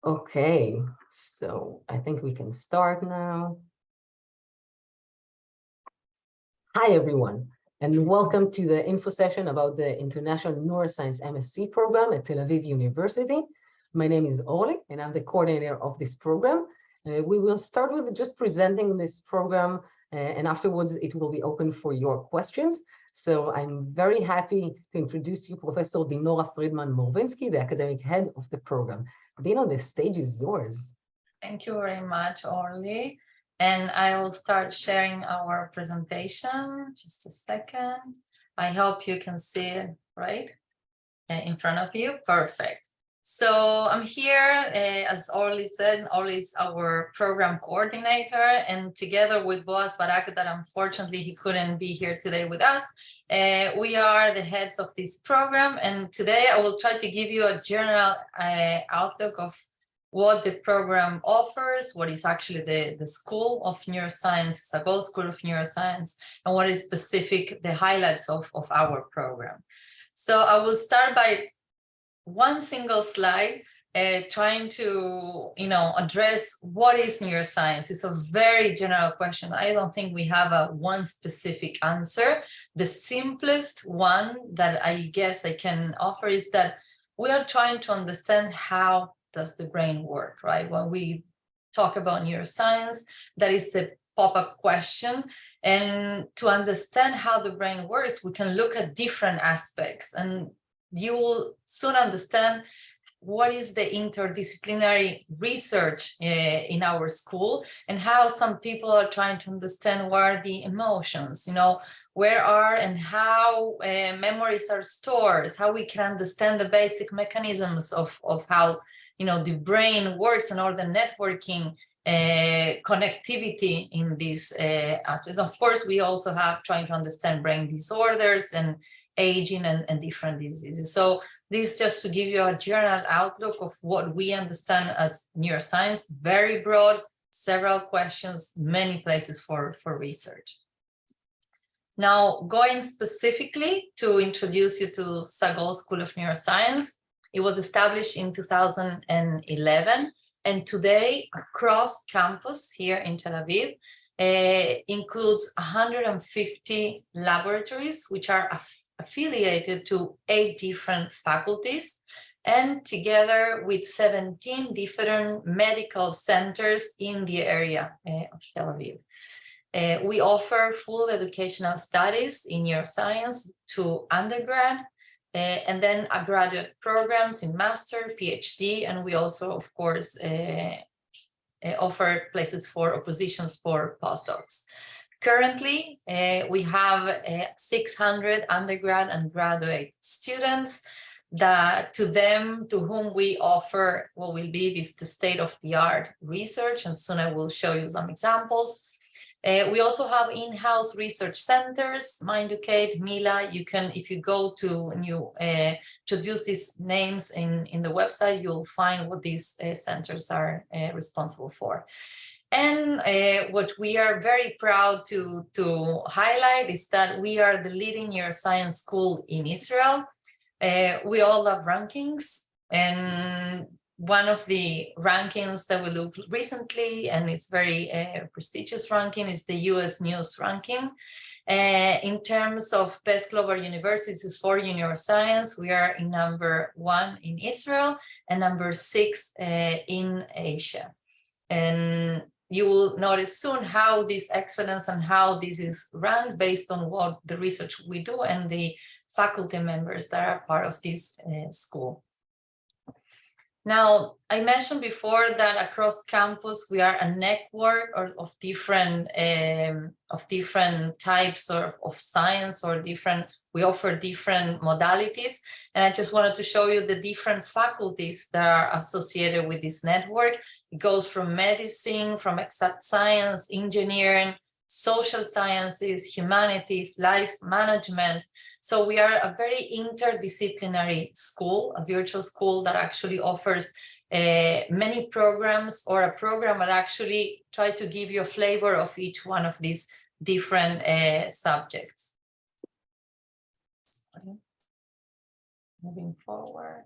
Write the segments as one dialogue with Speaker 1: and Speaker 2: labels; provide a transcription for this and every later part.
Speaker 1: Okay, so I think we can start now. Hi, everyone, and welcome to the info session about the International Neuroscience MSc program at Tel Aviv University. My name is Orly, and I'm the coordinator of this program. We will start with just presenting this program, and afterwards it will be open for your questions. So I'm very happy to introduce you Professor Dinora Friedman-Morvinsky, the academic head of the program. Dino, the stage is yours.
Speaker 2: Thank you very much, Orly. And I will start sharing our presentation. Just a second. I hope you can see it right in front of you. Perfect. So I'm here, as Orly said. Orly is our program coordinator, and together with Boaz Barak, that unfortunately he couldn't be here today with us, we are the heads of this program. And today I will try to give you a general outlook of what the program offers, what is actually the School of Neuroscience, Sagol School of Neuroscience, and what is specific, the highlights of our program. So I will start by one single slide, trying to address what is neuroscience. It's a very general question. I don't think we have a one specific answer. The simplest one that I guess I can offer is that we are trying to understand how does the brain work, right? When we talk about neuroscience, that is the pop-up question. And to understand how the brain works, we can look at different aspects, and you will soon understand what is the interdisciplinary research in our school, and how some people are trying to understand what are the emotions, where are and how memories are stored, how we can understand the basic mechanisms of how the brain works, and all the networking connectivity in these aspects. Of course, we also have trying to understand brain disorders and aging and different diseases. So this is just to give you a general outlook of what we understand as neuroscience, very broad, several questions, many places for research. Now, going specifically to introduce you to Sagol School of Neuroscience, it was established in 2011, and today across campus here in Tel Aviv includes 150 laboratories, which are affiliated to 8 different faculties, and together with 17 different medical centers in the area of Tel Aviv. We offer full educational studies in neuroscience to undergrad, and then graduate programs in master, PhD, and we also, of course, offer places for positions for postdocs. Currently, we have 600 undergrad and graduate students to whom we offer what we believe is the state-of-the-art research, and soon I will show you some examples. We also have in-house research centers, Minducate, Mila. You can, if you go to and you introduce these names in the website, you'll find what these centers are responsible for. And what we are very proud to highlight is that we are the leading neuroscience school in Israel. We all love rankings, and one of the rankings that we looked recently, and it's very prestigious ranking, is the US News ranking. In terms of best global universities for neuroscience, we are in #1 in Israel and #6 in Asia. And you will notice soon how this excellence and how this is ranked based on what the research we do and the faculty members that are part of this school. Now, I mentioned before that across campus, we are a network of different types of science, or we offer different modalities. And I just wanted to show you the different faculties that are associated with this network. It goes from medicine, from exact science, engineering, social sciences, humanities, life management. So we are a very interdisciplinary school, a virtual school that actually offers many programs, or a program that actually try to give you a flavor of each one of these different subjects. Sorry. Moving forward.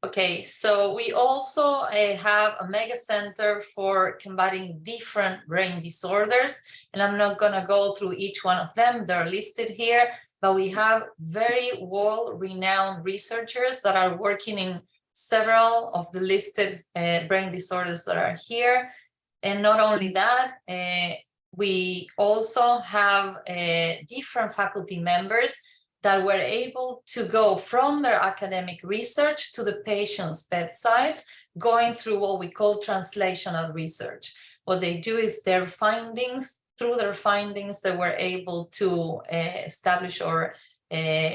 Speaker 2: Okay, so we also have a mega center for combating different brain disorders, and I'm not going to go through each one of them. They're listed here, but we have very world-renowned researchers that are working in several of the listed brain disorders that are here. And not only that, we also have different faculty members that were able to go from their academic research to the patient's bedsides, going through what we call translational research. What they do is through their findings, they were able to establish or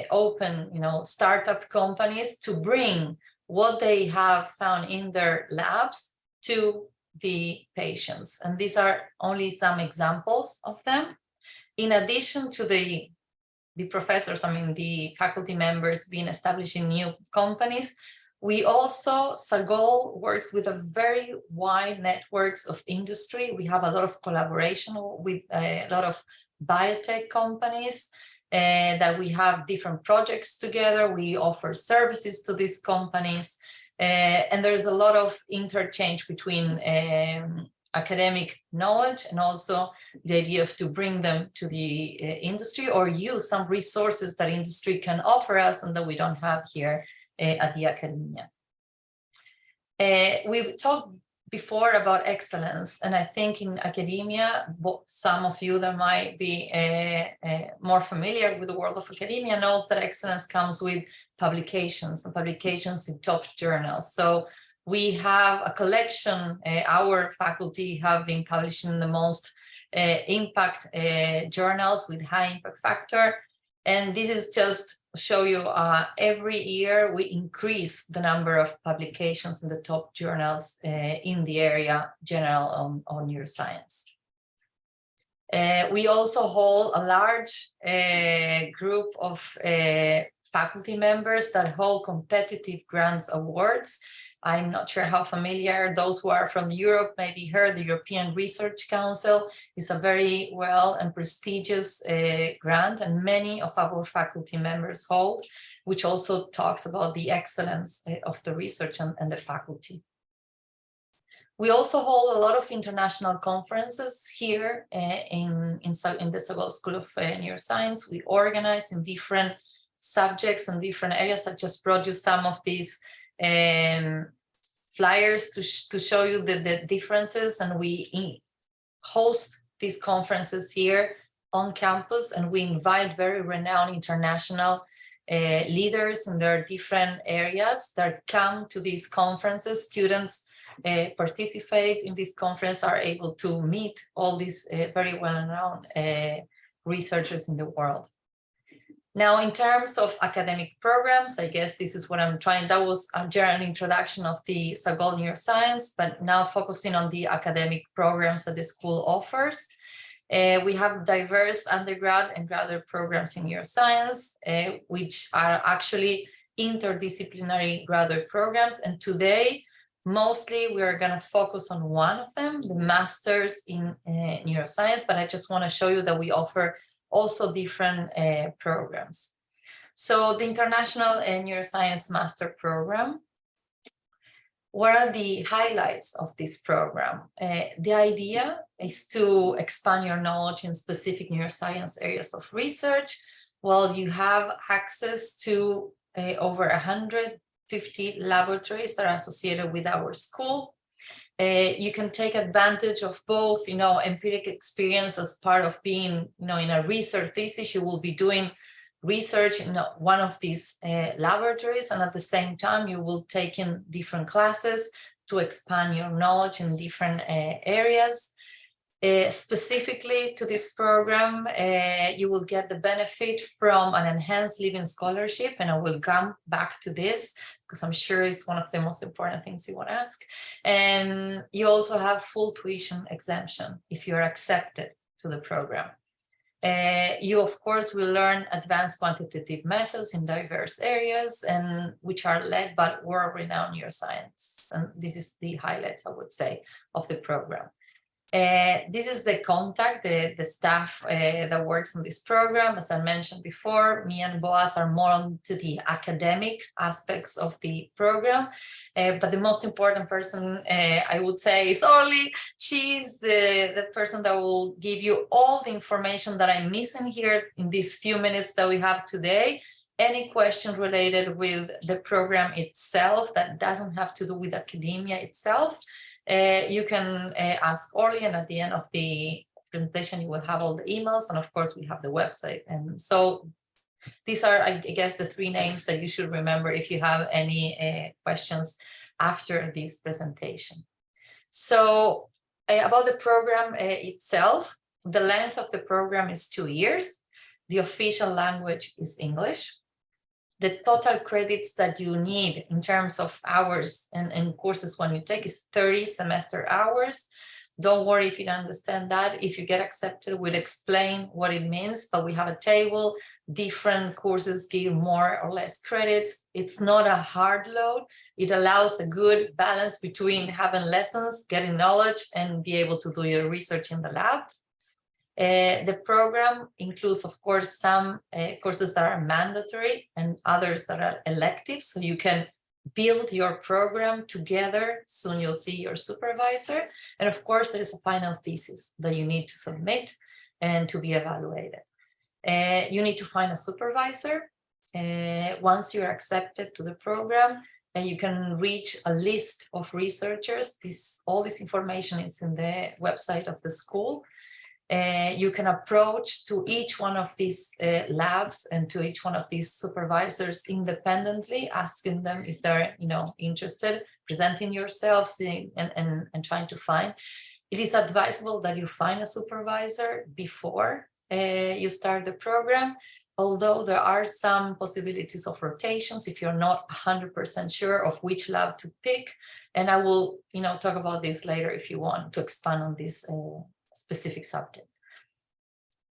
Speaker 2: open, startup companies to bring what they have found in their labs to the patients. And these are only some examples of them. In addition to the professors, the faculty members being establishing new companies, we also, Sagol works with a very wide networks of industry. We have a lot of collaboration with a lot of biotech companies that we have different projects together. We offer services to these companies, and there's a lot of interchange between academic knowledge and also the idea of to bring them to the industry or use some resources that industry can offer us and that we don't have here at the academia. We've talked before about excellence, and I think in academia, some of you that might be more familiar with the world of academia knows that excellence comes with publications and publications in top journals. So we have a collection, our faculty have been publishing the most impact journals with high impact factor. And this is just show you every year we increase the number of publications in the top journals in the area general on neuroscience. We also hold a large group of faculty members that hold competitive grants awards. I'm not sure how familiar those who are from Europe maybe heard. The European Research Council is a very well and prestigious grant, and many of our faculty members hold, which also talks about the excellence of the research and the faculty. We also hold a lot of international conferences here in the Sagol School of Neuroscience. We organize in different subjects and different areas. I just brought you some of these flyers to show you the differences, and we host these conferences here on campus, and we invite very renowned international leaders in their different areas that come to these conferences. Students participate in this conference, are able to meet all these very well-known researchers in the world. Now, in terms of academic programs, I guess this is what I'm trying. That was a general introduction of the Sagol Neuroscience, but now focusing on the academic programs that the school offers. We have diverse undergrad and graduate programs in neuroscience, which are actually interdisciplinary graduate programs. And today, mostly we are going to focus on one of them, the Masters in Neuroscience, but I just want to show you that we offer also different programs. So the International Neuroscience Master Program, what are the highlights of this program? The idea is to expand your knowledge in specific neuroscience areas of research. Well, you have access to over 150 laboratories that are associated with our school. You can take advantage of both, empiric experience as part of being, in a research thesis. You will be doing research in one of these laboratories, and at the same time, you will take in different classes to expand your knowledge in different areas. Specifically to this program, you will get the benefit from an enhanced living scholarship, and I will come back to this because I'm sure it's one of the most important things you want to ask. And you also have full tuition exemption if you're accepted to the program. You, of course, will learn advanced quantitative methods in diverse areas, and which are led by world-renowned neuroscience. And this is the highlights, I would say, of the program. This is the contact, the staff that works on this program. As I mentioned before, me and Boaz are more on to the academic aspects of the program, but the most important person, I would say, is Orly. She's the person that will give you all the information that I'm missing here in these few minutes that we have today. Any question related with the program itself that doesn't have to do with academia itself, you can ask Orly, and at the end of the presentation, you will have all the emails, and of course, we have the website. And so these are, I guess, the three names that you should remember if you have any questions after this presentation. So about the program itself, the length of the program is 2 years. The official language is English. The total credits that you need in terms of hours and courses when you take is 30 semester hours. Don't worry if you don't understand that. If you get accepted, we'll explain what it means, but we have a table. Different courses give more or less credits. It's not a hard load. It allows a good balance between having lessons, getting knowledge, and be able to do your research in the lab. The program includes, of course, some courses that are mandatory and others that are elective, so you can build your program together. Soon you'll see your supervisor. And of course, there is a final thesis that you need to submit and to be evaluated. You need to find a supervisor. Once you're accepted to the program, and you can reach a list of researchers. All this information is in the website of the school. You can approach to each one of these labs and to each one of these supervisors independently, asking them if they're interested, presenting yourself, seeing and trying to find. It is advisable that you find a supervisor before you start the program, although there are some possibilities of rotations if you're not 100% sure of which lab to pick. And I will talk about this later if you want to expand on this specific subject.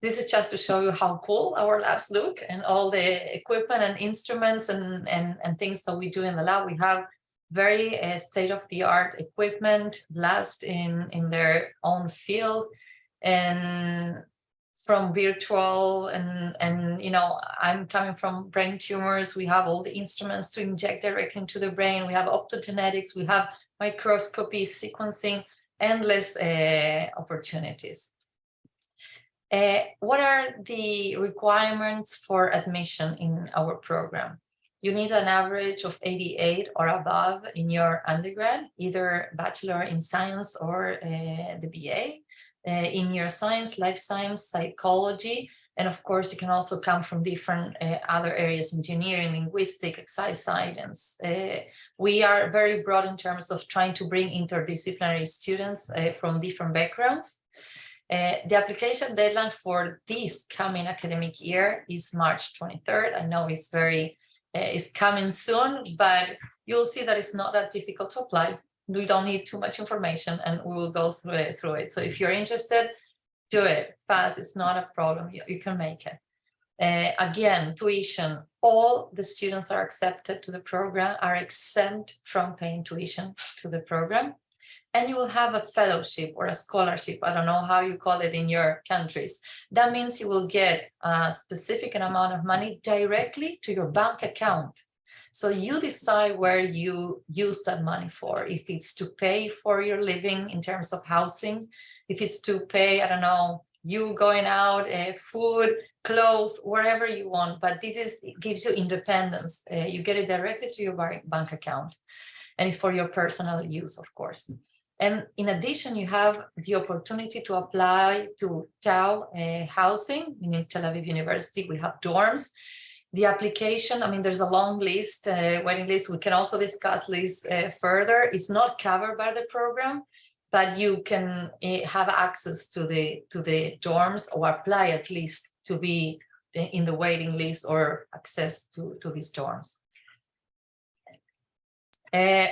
Speaker 2: This is just to show you how cool our labs look and all the equipment and instruments and things that we do in the lab. We have very state-of-the-art equipment, last in their own field, and from virtual and I'm coming from brain tumors. We have all the instruments to inject directly into the brain. We have optogenetics, we have microscopy, sequencing, endless opportunities. What are the requirements for admission in our program? You need an average of 88 or above in your undergrad, either Bachelor in Science or the BA. In your science, life science, psychology, and of course, you can also come from different other areas, engineering, linguistic, exercise science. We are very broad in terms of trying to bring interdisciplinary students from different backgrounds. The application deadline for this coming academic year is March 23rd. I know it's coming soon, but you'll see that it's not that difficult to apply. We don't need too much information and we will go through it. So if you're interested, do it fast. It's not a problem. You can make it. Again, tuition. All the students are accepted to the program are exempt from paying tuition to the program. And you will have a fellowship or a scholarship. I don't know how you call it in your countries. That means you will get a specific amount of money directly to your bank account. So you decide where you use that money for, if it's to pay for your living in terms of housing, if it's to pay, I don't know, you going out, food, clothes, wherever you want. But it gives you independence. You get it directly to your bank account. And it's for your personal use, of course. And in addition, you have the opportunity to apply to TAU housing. In Tel Aviv University, we have dorms. The application, there's a long list, waiting list. We can also discuss this further. It's not covered by the program, but you can have access to the dorms or apply at least to be in the waiting list or access to these dorms.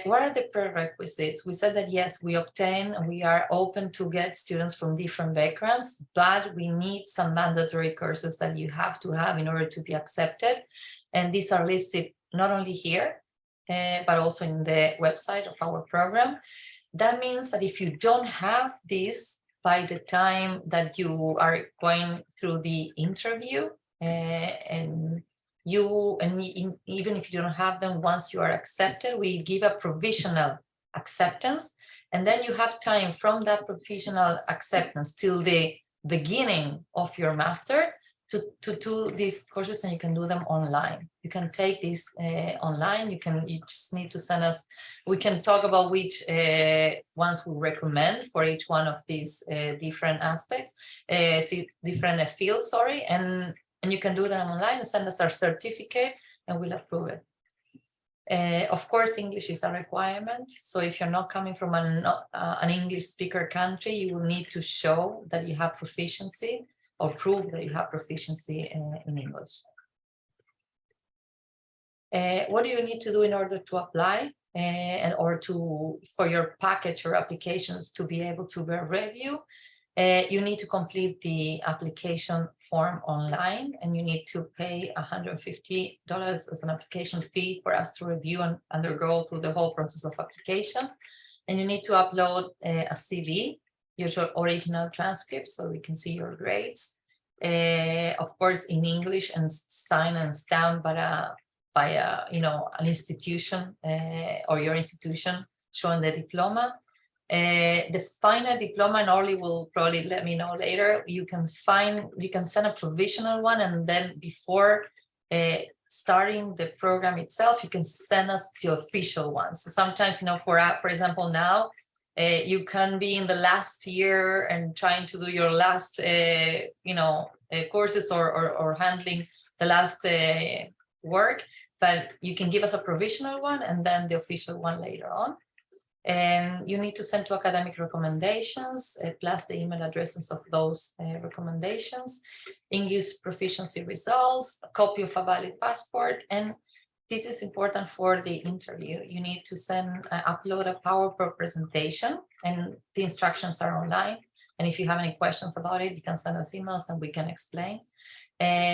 Speaker 2: What are the prerequisites? We said that yes, we are open to get students from different backgrounds, but we need some mandatory courses that you have to have in order to be accepted. And these are listed not only here, but also in the website of our program. That means that if you don't have this, by the time that you are going through the interview, and even if you don't have them, once you are accepted, we give a provisional acceptance, and then you have time from that provisional acceptance till the beginning of your master to do these courses, and you can do them online. You can take these online. You just need to send us. We can talk about which ones we recommend for each one of these different aspects, different fields. Sorry, and you can do them online and send us our certificate, and we'll approve it. Of course, English is a requirement. So if you're not coming from an English speaker country, you will need to show that you have proficiency or prove that you have proficiency in English. What do you need to do in order to apply for your package or applications to be able to review? You need to complete the application form online, and you need to pay $150 as an application fee for us to review and undergo through the whole process of application. And you need to upload a CV, your original transcript, so we can see your grades. Of course, in English, and signed and stamped by an institution or your institution showing the diploma. The final diploma, and Orly will probably let me know later, you can send a provisional one, and then before starting the program itself, you can send us the official one. So sometimes, for example, now you can be in the last year and trying to do your last courses or handling the last work, but you can give us a provisional one and then the official one later on. And you need to send 2 academic recommendations, plus the email addresses of those recommendations, English proficiency results, a copy of a valid passport, and this is important for the interview. You need to upload a PowerPoint presentation, and the instructions are online. And if you have any questions about it, you can send us emails and we can explain.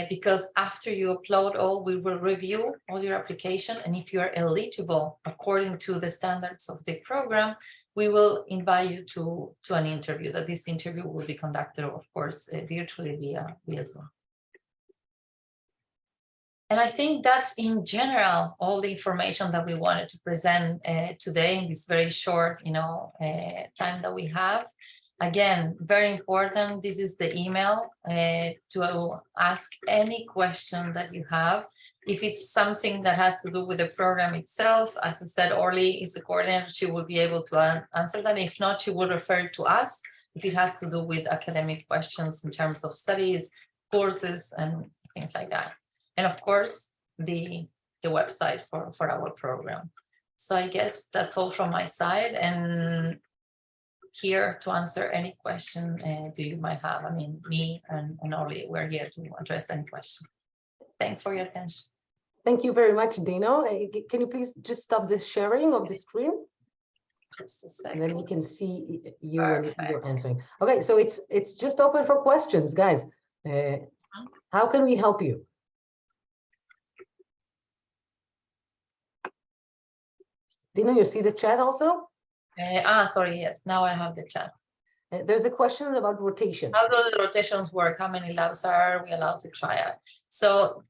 Speaker 2: Because after you upload all, we will review all your application, and if you are eligible according to the standards of the program, we will invite you to an interview. That this interview will be conducted, of course, virtually via Zoom. And I think that's in general all the information that we wanted to present today in this very short, time that we have. Again, very important, this is the email to ask any question that you have. If it's something that has to do with the program itself, as I said, Orly is the coordinator, she will be able to answer that. If not, she will refer to us if it has to do with academic questions in terms of studies, courses, and things like that. And of course, the website for our program. So I guess that's all from my side, and here to answer any question that you might have. I mean, me and Orly, we're here to address any question. Thanks for your attention.
Speaker 1: Thank you very much, Dino. Can you please just stop this sharing of the screen?
Speaker 2: Just a second.
Speaker 1: And then we can see you and you're answering. Okay, so it's just open for questions, guys. How can we help you? Dino, you see the chat also?
Speaker 2: Sorry, yes, now I have the chat.
Speaker 1: There's a question about rotation.
Speaker 2: How do the rotations work? How many labs are we allowed to try out? So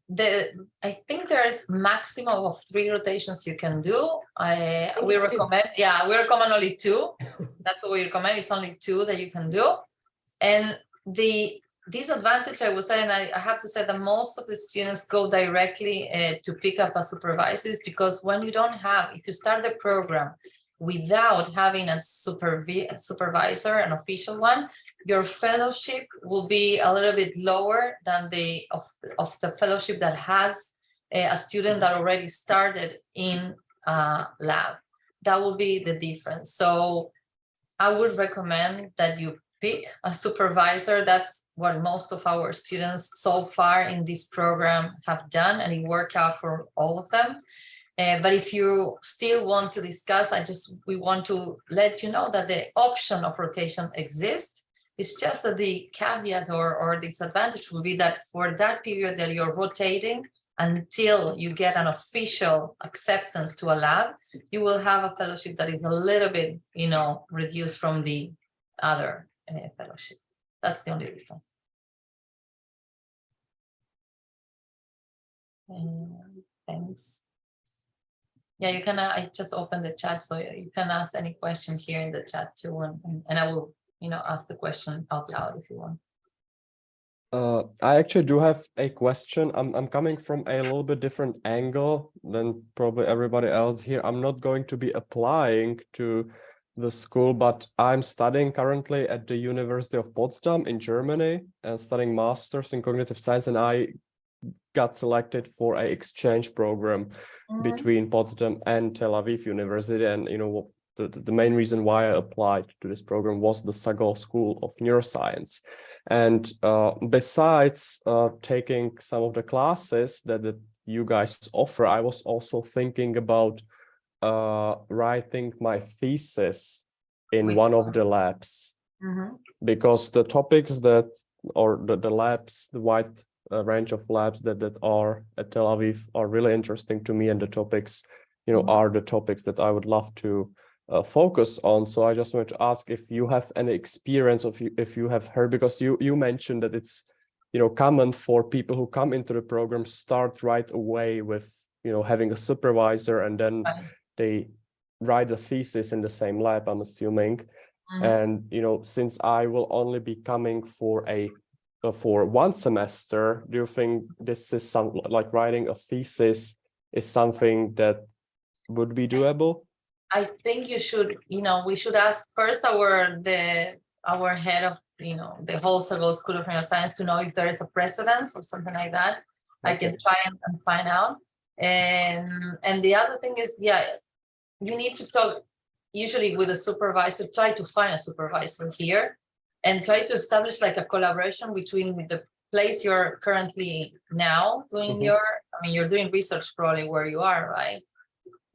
Speaker 2: I think there's maximum of 3 rotations you can do. We recommend only 2. That's what we recommend. It's only 2 that you can do. And the disadvantage, I would say, and I have to say that most of the students go directly to pick up a supervisor, is because when you don't have, if you start the program without having a supervisor, an official one, your fellowship will be a little bit lower than the fellowship that has a student that already started in a lab. That will be the difference. So I would recommend that you pick a supervisor. That's what most of our students so far in this program have done, and it worked out for all of them. But if you still want to discuss, we want to let you know that the option of rotation exists. It's just that the caveat or disadvantage will be that for that period that you're rotating until you get an official acceptance to a lab, you will have a fellowship that is a little bit, reduced from the other fellowship. That's the only difference. Thanks. Yeah, you can. I just opened the chat, so you can ask any question here in the chat too, and I will, ask the question out loud if you want.
Speaker 3: I actually do have a question. I'm coming from a little bit different angle than probably everybody else here. I'm not going to be applying to the school, but I'm studying currently at the University of Potsdam in Germany and studying masters in cognitive science, and I got selected for an exchange program between Potsdam and Tel Aviv University. And the main reason why I applied to this program was the Sagol School of Neuroscience. And besides taking some of the classes that you guys offer, I was also thinking about writing my thesis in one of the labs, because the topics the labs, the wide range of labs that are at Tel Aviv are really interesting to me, and the topics, are the topics that I would love to focus on. So I just wanted to ask if you have any experience, if you have heard, because you mentioned that it's common for people who come into the program start right away with having a supervisor, and then they write a thesis in the same lab, I'm assuming. And since I will only be coming for one semester, do you think this is something like writing a thesis is something that would be doable?
Speaker 2: I think you should, we should ask first our head of, the whole Sagol School of Neuroscience to know if there is a precedence or something like that. Okay. I can try and find out. And the other thing is, you need to talk usually with a supervisor, try to find a supervisor here and try to establish like a collaboration between the place you're currently now doing you're doing research probably where you are, right?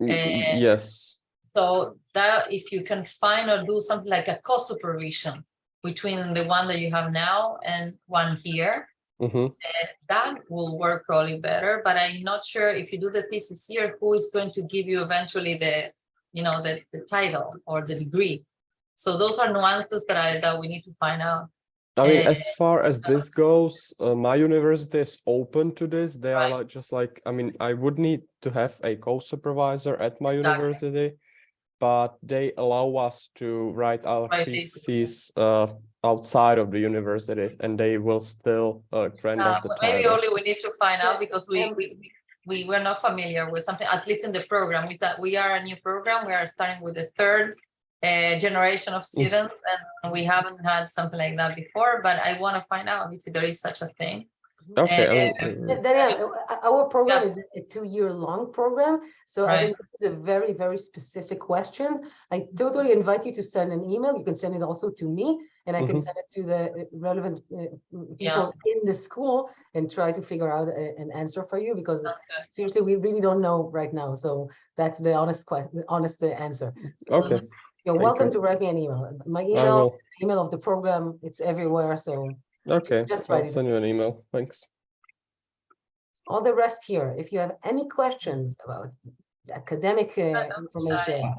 Speaker 3: Yes.
Speaker 2: So that if you can find or do something like a co-supervision between the one that you have now and one here, that will work probably better. But I'm not sure if you do the thesis here, who is going to give you eventually the title or the degree. So those are nuances that we need to find out.
Speaker 3: I mean, as far as this goes, my university is open to this. They are I would need to have a co-supervisor at my university, but they allow us to write our thesis outside of the university, and they will still grant us the title.
Speaker 2: Maybe only we need to find out, because we were not familiar with something, at least in the program. We are a new program. We are starting with the third generation of students, and we haven't had something like that before, but I want to find out if there is such a thing.
Speaker 3: Okay.
Speaker 1: Danielle, our program is a 2-year-long program, so I think this is a very, very specific question. I totally invite you to send an email. You can send it also to me, and I can send it to the relevant people in the school and try to figure out an answer for you, because seriously, we really don't know right now. So that's the honest answer.
Speaker 3: Okay.
Speaker 1: You're welcome to write me an email. My email of the program, it's everywhere. So just write
Speaker 3: I'll send you an email. Thanks.
Speaker 1: All the rest here, if you have any questions about academic information,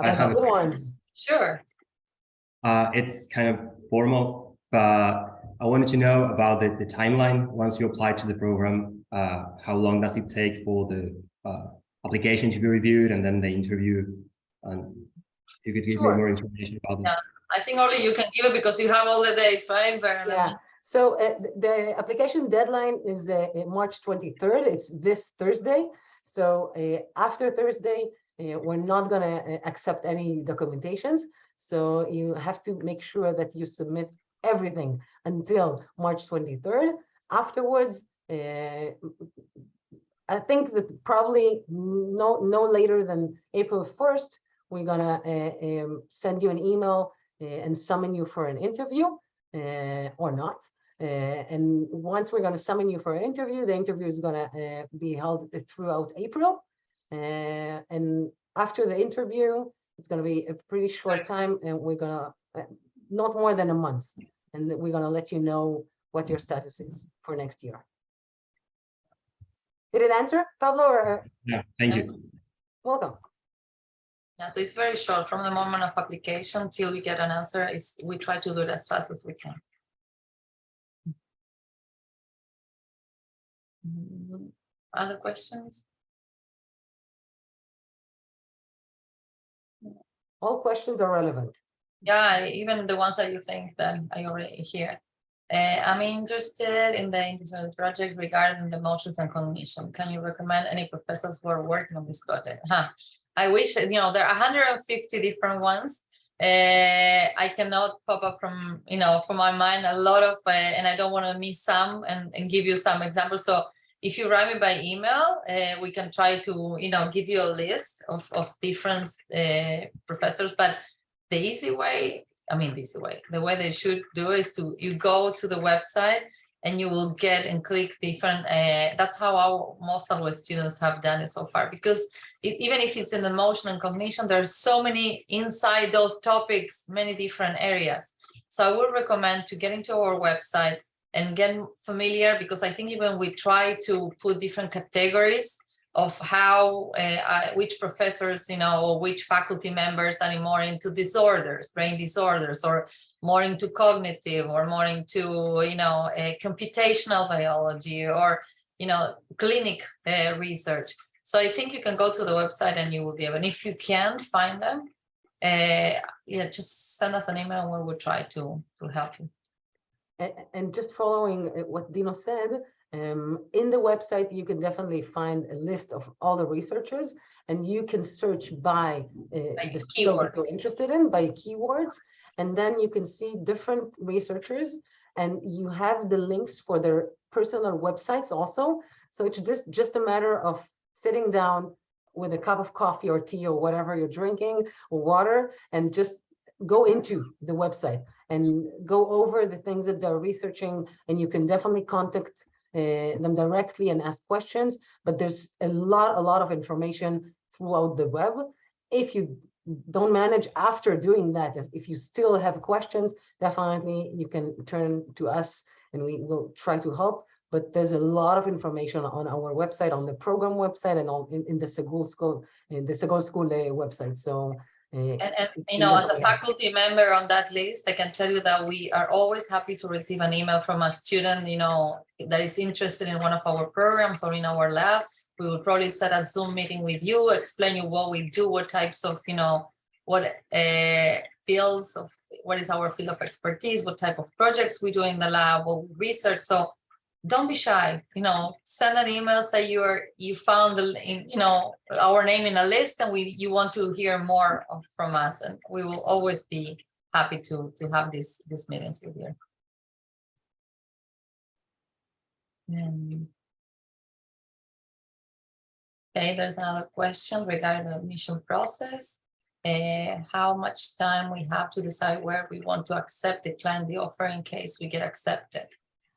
Speaker 4: I have
Speaker 1: good ones.
Speaker 2: Sure.
Speaker 4: It's kind of formal, but I wanted to know about the timeline once you apply to the program. How long does it take for the application to be reviewed and then the interview? And you could give me more information about that.
Speaker 2: I think only you can give it because you have all the days, right?
Speaker 1: So the application deadline is March 23rd. It's this Thursday. So after Thursday, we're not going to accept any documentations. So you have to make sure that you submit everything until March 23rd. Afterwards, I think that probably no later than April 1st, we're going to send you an email and summon you for an interview or not. And once we're going to summon you for an interview, the interview is going to be held throughout April. And after the interview, it's going to be a pretty short time, and we're going to not more than a month. And we're going to let you know what your status is for next year. Did it answer, Pablo? Or...
Speaker 4: Yeah, thank you.
Speaker 1: Welcome.
Speaker 2: Yeah, so it's very short from the moment of application till you get an answer. We try to do it as fast as we can. Other questions?
Speaker 1: All questions are relevant.
Speaker 2: Yeah, even the ones that you think that I already hear. I'm interested in the interdisciplinary project regarding the motions and cognition. Can you recommend any professors who are working on this project? I wish, there are 150 different ones. I cannot pop up from my mind a lot of, and I don't want to miss some and give you some examples. So if you write me by email, we can try to, give you a list of different professors, but the easy way, the way they should do is you go to the website and you will get and click different, that's how most of our students have done it so far, because even if it's in the motion and cognition, there's so many inside those topics, many different areas. So I would recommend to get into our website and get familiar, because I think even we try to put different categories of how which professors, or which faculty members are more into disorders, brain disorders, or more into cognitive, or more into computational biology, or clinic research. So I think you can go to the website and you will be able, and if you can't find them, just send us an email and we will try to help you.
Speaker 1: And just following what Dino said, in the website, you can definitely find a list of all the researchers, and you can search by the field that you're interested in, by keywords, and then you can see different researchers, and you have the links for their personal websites also. So it's just a matter of sitting down with a cup of coffee or tea or whatever you're drinking, or water, and just go into the website and go over the things that they're researching, and you can definitely contact them directly and ask questions. But there's a lot of information throughout the web. If you don't manage after doing that, if you still have questions, definitely you can turn to us and we will try to help. But there's a lot of information on our website, on the program website, and in the Sagol School, website. So
Speaker 2: as a faculty member on that list, I can tell you that we are always happy to receive an email from a student, that is interested in one of our programs or in our lab. We will probably set a Zoom meeting with you, explain you what we do, what types of, what fields of, what is our field of expertise, what type of projects we do in the lab, what we research. So don't be shy, send an email, say you found our name in a list and you want to hear more from us, and we will always be happy to have these meetings with you. Okay, there's another question regarding the admission process. How much time we have to decide where we want to decline the offer in case we get accepted?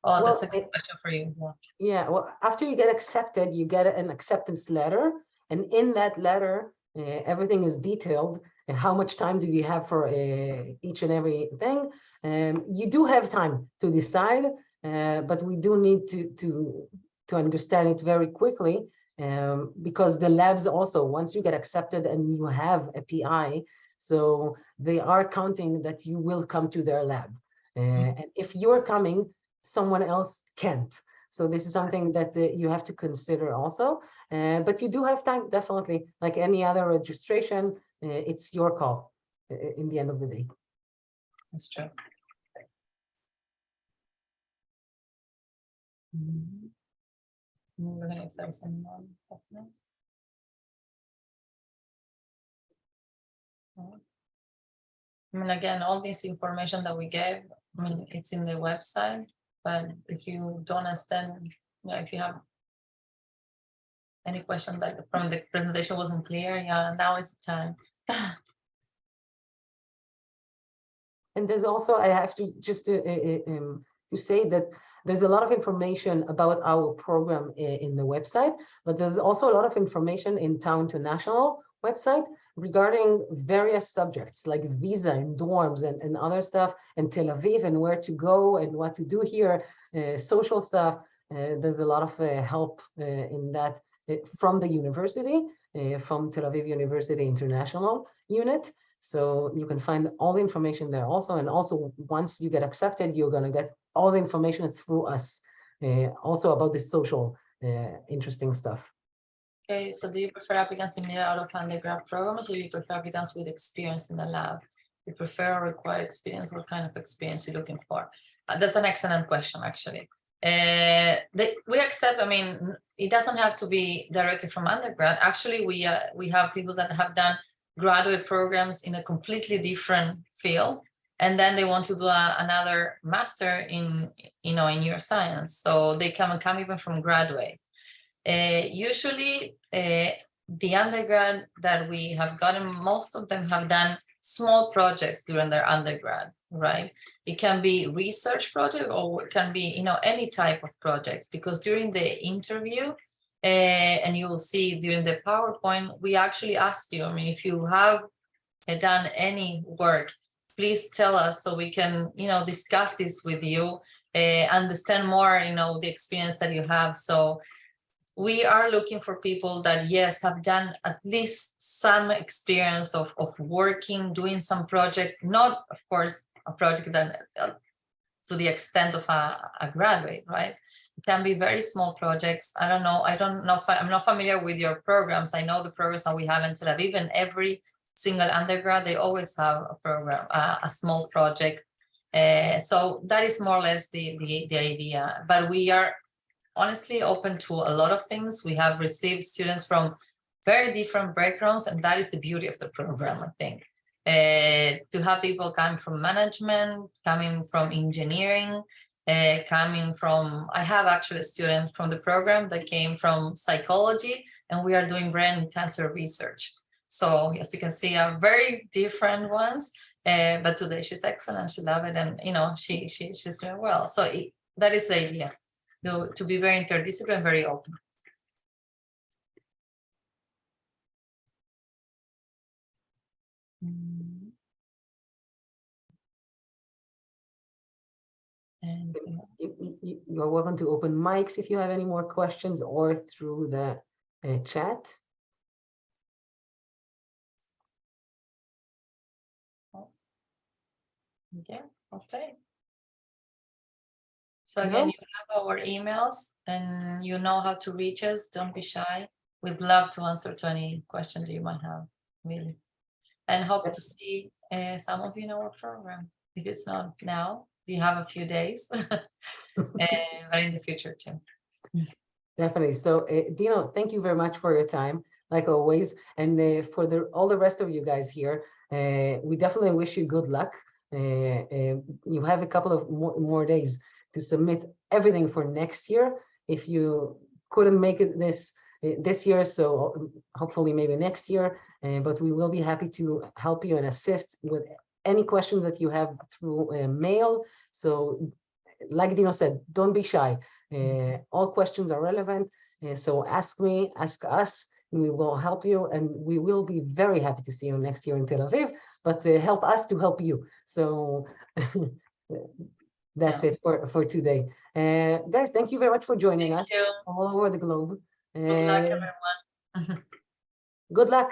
Speaker 2: Oh, that's a good question for you.
Speaker 1: Yeah, well, after you get accepted, you get an acceptance letter. And in that letter, everything is detailed. And how much time do you have for each and every thing? You do have time to decide, but we do need to understand it very quickly, because the labs also, once you get accepted and you have a PI, so they are counting that you will come to their lab. And if you're coming, someone else can't. So this is something that you have to consider also. But you do have time, definitely. Like any other registration, it's your call in the end of the day.
Speaker 2: That's true. If there's any more. Again, all this information that we gave, it's in the website. But if you don't understand, if you have any question that from the presentation wasn't clear, now is the time.
Speaker 1: And there's also, I have to just to say that there's a lot of information about our program in the website, but there's also a lot of information in Town International website regarding various subjects like visa and dorms and other stuff, and Tel Aviv and where to go and what to do here, social stuff. There's a lot of help in that from the university. from Tel Aviv University International unit. So you can find all the information there also. And also, once you get accepted, you're going to get all the information through us, also about this social interesting stuff.
Speaker 2: Okay, so do you prefer applicants in out of undergrad programs, or do you prefer applicants with experience in the lab? You prefer or require experience? What kind of experience you're looking for? That's an excellent question, actually. We accept, I mean, it doesn't have to be directly from undergrad. Actually, we have people that have done graduate programs in a completely different field, and then they want to do another master in neuroscience. So they come even from graduate. Usually, the undergrad that we have gotten, most of them have done small projects during their undergrad, right? It can be research project, or it can be, any type of projects, because during the interview, and you will see during the PowerPoint, we actually asked you, I mean, if you have done any work, please tell us so we can, discuss this with you, understand more, the experience that you have. So we are looking for people that, yes, have done at least some experience of working, doing some project, not, of course, a project that to the extent of a graduate, right? It can be very small projects. I don't know if I'm not familiar with your programs. I know the programs that we have in Tel Aviv, and every single undergrad, they always have a program, a small project. So that is more or less the idea. But we are honestly open to a lot of things. We have received students from very different backgrounds, and that is the beauty of the program, I think. To have people coming from management, coming from engineering, I have actually a student from the program that came from psychology, and we are doing brain cancer research. So as you can see, are very different ones, but today she's excellent, she loves it, and she's doing well. So that is the idea. To be very interdisciplinary, very open. And
Speaker 1: You're welcome to open mics if you have any more questions, or through the chat.
Speaker 2: Yeah, okay. So again,
Speaker 1: No?
Speaker 2: you have our emails, and you know how to reach us. Don't be shy. We'd love to answer to any questions you might have, really. And hope to see some of you in our program. If it's not now, you have a few days, but in the future too.
Speaker 1: Definitely. So, Dino, thank you very much for your time, like always. And for all the rest of you guys here, we definitely wish you good luck. You have a couple of more days to submit everything for next year. If you couldn't make it this year, so hopefully maybe next year. But we will be happy to help you and assist with any question that you have through mail. So, like Dino said, don't be shy. All questions are relevant. So ask me, ask us, and we will help you. And we will be very happy to see you next year in Tel Aviv, but help us to help you. So that's it for today. Guys, thank you very much for joining us all over the globe.
Speaker 2: Good luck, everyone.
Speaker 1: Good luck.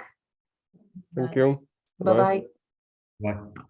Speaker 3: Thank you.
Speaker 1: Bye-bye.
Speaker 4: Bye.